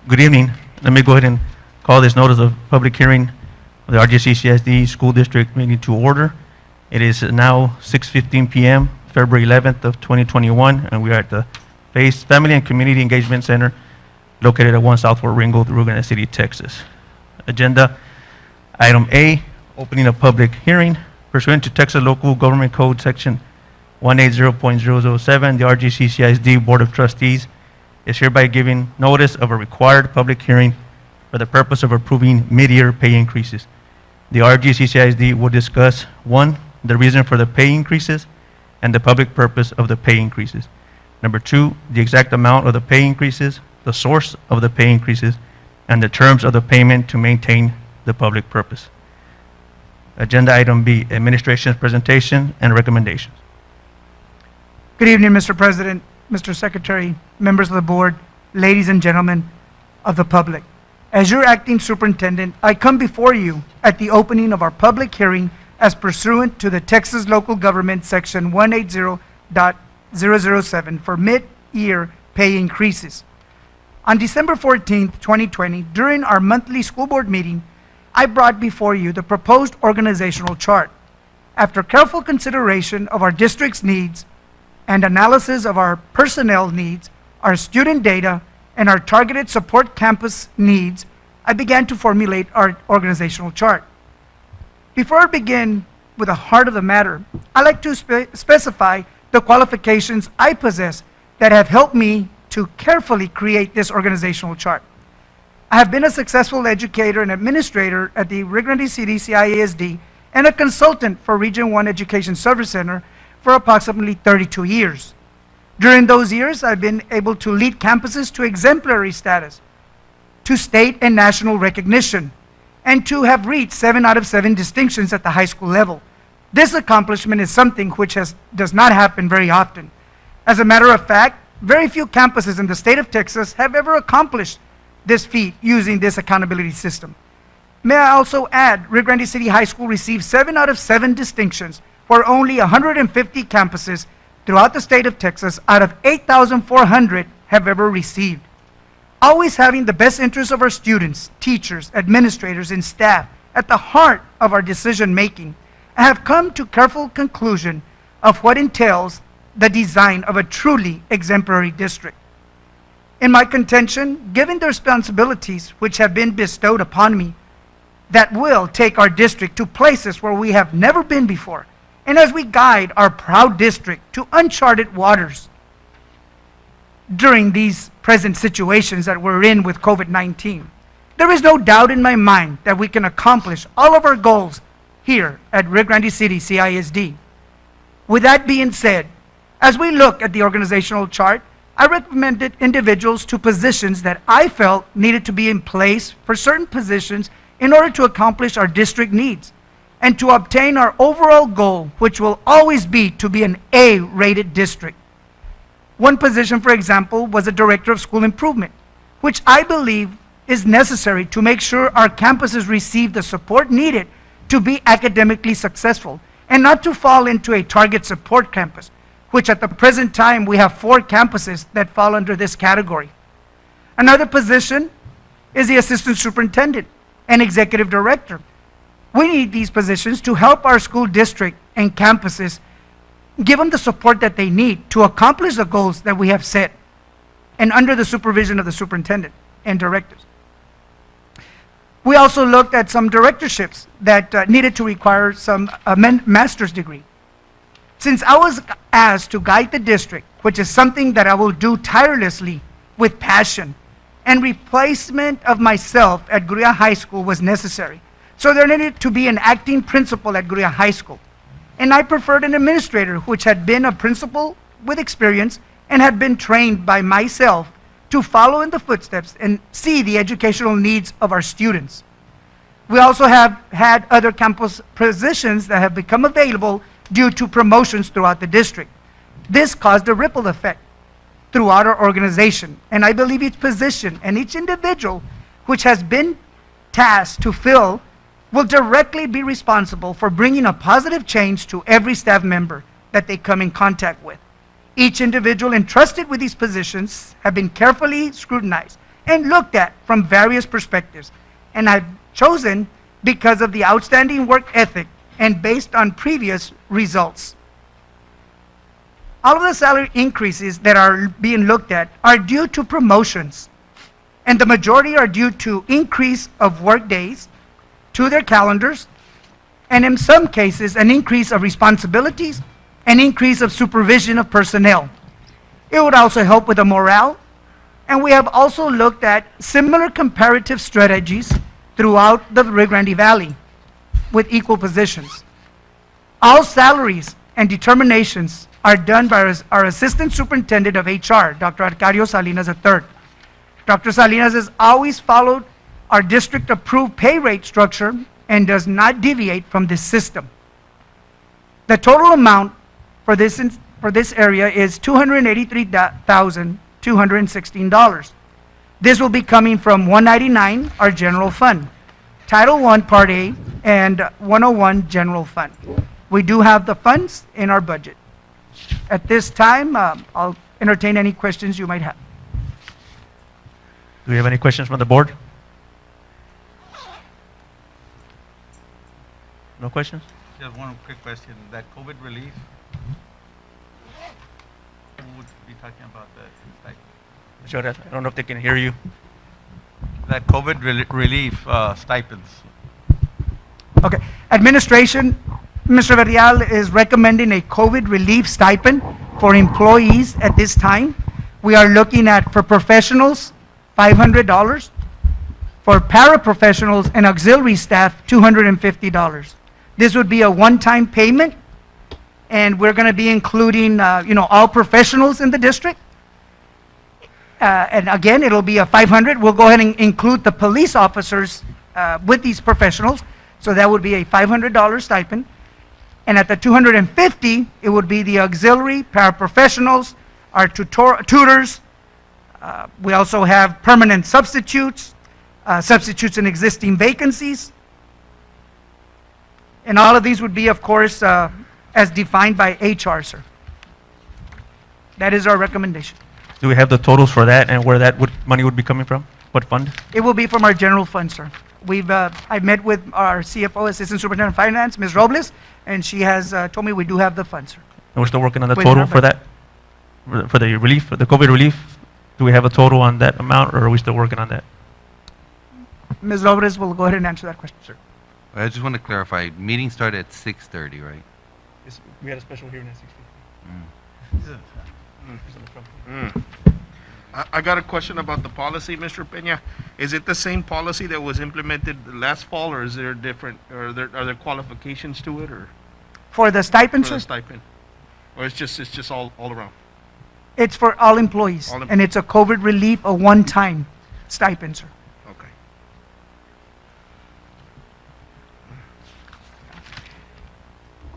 Good evening. Let me go ahead and call this notice of public hearing of the RGCCISD School District meeting to order. It is now 6:15 p.m., February 11th of 2021, and we are at the FACE Family and Community Engagement Center located at 1 South Fort Ringgold, Rio Grande City, Texas. Agenda item A, opening a public hearing. Pursuant to Texas Local Government Code Section 180.007, the RGCCISD Board of Trustees is hereby giving notice of a required public hearing for the purpose of approving mid-year pay increases. The RGCCISD will discuss, 1, the reason for the pay increases and the public purpose of the pay increases. Number 2, the exact amount of the pay increases, the source of the pay increases, and the terms of the payment to maintain the public purpose. Agenda item B, administration's presentation and recommendations. Good evening, Mr. President, Mr. Secretary, members of the board, ladies and gentlemen of the public. As your acting superintendent, I come before you at the opening of our public hearing as pursuant to the Texas Local Government Section 180.007 for mid-year pay increases. On December 14th, 2020, during our monthly school board meeting, I brought before you the proposed organizational chart. After careful consideration of our district's needs and analysis of our personnel needs, our student data, and our targeted support campus needs, I began to formulate our organizational chart. Before I begin with the heart of the matter, I'd like to specify the qualifications I possess that have helped me to carefully create this organizational chart. I have been a successful educator and administrator at the RGCCISD and a consultant for Region 1 Education Service Center for approximately 32 years. During those years, I've been able to lead campuses to exemplary status, to state and national recognition, and to have reached 7 out of 7 distinctions at the high school level. This accomplishment is something which does not happen very often. As a matter of fact, very few campuses in the state of Texas have ever accomplished this feat using this accountability system. May I also add, Rio Grande City High School received 7 out of 7 distinctions for only 150 campuses throughout the state of Texas out of 8,400 have ever received. Always having the best interests of our students, teachers, administrators, and staff at the heart of our decision making, I have come to careful conclusion of what entails the design of a truly exemplary district. In my contention, given the responsibilities which have been bestowed upon me, that will take our district to places where we have never been before, and as we guide our proud district to uncharted waters during these present situations that we're in with COVID-19, there is no doubt in my mind that we can accomplish all of our goals here at Rio Grande City CISD. With that being said, as we look at the organizational chart, I recommended individuals to positions that I felt needed to be in place for certain positions in order to accomplish our district needs and to obtain our overall goal, which will always be to be an A-rated district. One position, for example, was a director of school improvement, which I believe is necessary to make sure our campuses receive the support needed to be academically successful and not to fall into a target support campus, which at the present time we have 4 campuses that fall under this category. Another position is the assistant superintendent and executive director. We need these positions to help our school district and campuses, give them the support that they need to accomplish the goals that we have set, and under the supervision of the superintendent and directors. We also looked at some directorships that needed to require some master's degree. Since I was asked to guide the district, which is something that I will do tirelessly with passion, and replacement of myself at Gruya High School was necessary. So there needed to be an acting principal at Gruya High School. And I preferred an administrator which had been a principal with experience and had been trained by myself to follow in the footsteps and see the educational needs of our students. We also have had other campus positions that have become available due to promotions throughout the district. This caused a ripple effect throughout our organization, and I believe each position and each individual which has been tasked to fill will directly be responsible for bringing a positive change to every staff member that they come in contact with. Each individual entrusted with these positions have been carefully scrutinized and looked at from various perspectives. And I've chosen because of the outstanding work ethic and based on previous results. All of the salary increases that are being looked at are due to promotions, and the majority are due to increase of work days to their calendars, and in some cases, an increase of responsibilities, an increase of supervision of personnel. It would also help with the morale, and we have also looked at similar comparative strategies throughout the Rio Grande Valley with equal positions. All salaries and determinations are done by our Assistant Superintendent of HR, Dr. Arcadio Salinas III. Dr. Salinas has always followed our district-approved pay rate structure and does not deviate from this system. The total amount for this area is $283,216. This will be coming from 199, our general fund, Title I, Part A, and 101, general fund. We do have the funds in our budget. At this time, I'll entertain any questions you might have. Do we have any questions from the board? No questions? Just one quick question. That COVID relief, who would be talking about that? Like, Sure, I don't know if they can hear you. that COVID relief stipends. Okay. Administration, Mr. Verdial is recommending a COVID relief stipend for employees at this time. We are looking at, for professionals, $500. For paraprofessionals and auxiliary staff, $250. This would be a one-time payment, and we're going to be including, all professionals in the district. And again, it'll be a $500. We'll go ahead and include the police officers with these professionals, so that would be a $500 stipend. And at the $250, it would be the auxiliary, paraprofessionals, our tutors. We also have permanent substitutes, substitutes in existing vacancies. And all of these would be, of course, as defined by HR, sir. That is our recommendation. Do we have the totals for that and where that money would be coming from? What fund? It will be from our general fund, sir. I've met with our CFO, Assistant Superintendent of Finance, Ms. Robles, and she has told me we do have the funds, sir. And we're still working on the Within total our for that? For the relief, for the COVID relief? Do we have a total on that amount, or are we still working on that? Ms. Robles will go ahead and answer that question, sir. I just want to clarify, meeting started at 6:30, right? We had a special hearing at 6:50. I got a question about the policy, Mr. Peña. Is it the same policy that was implemented last fall, or is there different, or are there qualifications to it, or For the stipend, for sir, the stipend? Or it's just all around? it's for all employees, All and it's a COVID relief, a one-time stipend, sir. Okay.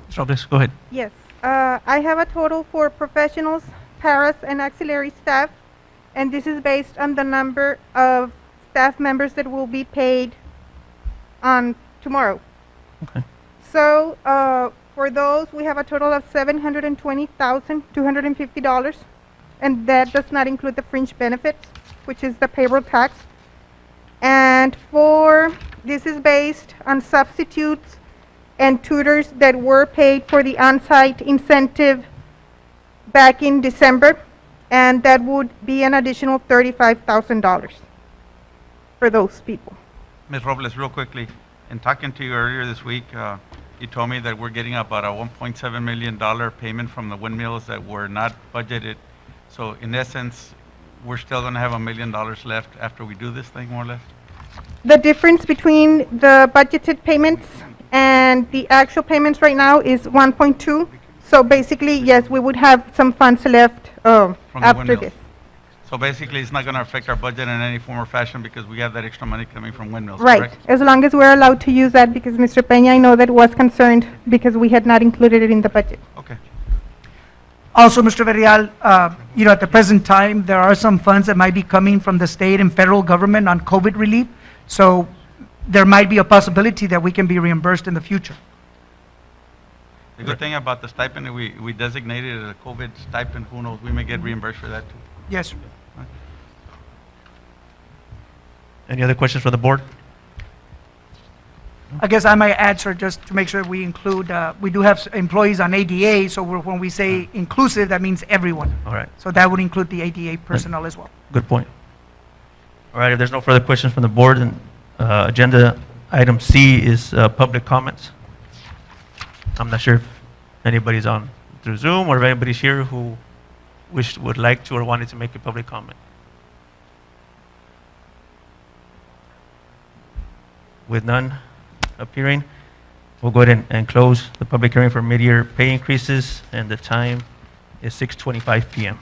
Ms. Robles, go ahead. Yes, I have a total for professionals, paras, and auxiliary staff, and this is based on the number of staff members that will be paid on tomorrow. Okay. So, for those, we have a total of $720,250, and that does not include the fringe benefits, which is the payroll tax. And this is based on substitutes and tutors that were paid for the on-site incentive back in December, and that would be an additional $35,000 for those people. Ms. Robles, real quickly, in talking to you earlier this week, you told me that we're getting about a $1.7 million payment from the windmills that were not budgeted. So in essence, we're still going to have $1 million left after we do this thing, more or less? The difference between the budgeted payments and the actual payments right now is 1.2. So basically, yes, we would have some funds left From the after windmills. this. So basically, it's not going to affect our budget in any form or fashion because we have that extra money coming from windmills, Right, correct? as long as we're allowed to use that, because Mr. Peña, I know that was concerned because we had not included it in the budget. Okay. Also, Mr. Verdial, at the present time, there are some funds that might be coming from the state and federal government on COVID relief. So there might be a possibility that we can be reimbursed in the future. The good thing about the stipend, we designated it as a COVID stipend. Who knows, we may get reimbursed for that too. Yes, sir. Any other questions from the board? I guess I might add, sir, just to make sure we include, we do have employees on ADA, so when we say inclusive, that means everyone. All right, So that would include the ADA personnel as well. good point. All right, if there's no further questions from the board, then agenda item C is public comments. I'm not sure if anybody's on through Zoom or if anybody's here who would like to or wanted to make a public comment. With none appearing, we'll go ahead and close the public hearing for mid-year pay increases, and the time is 6:25 PM.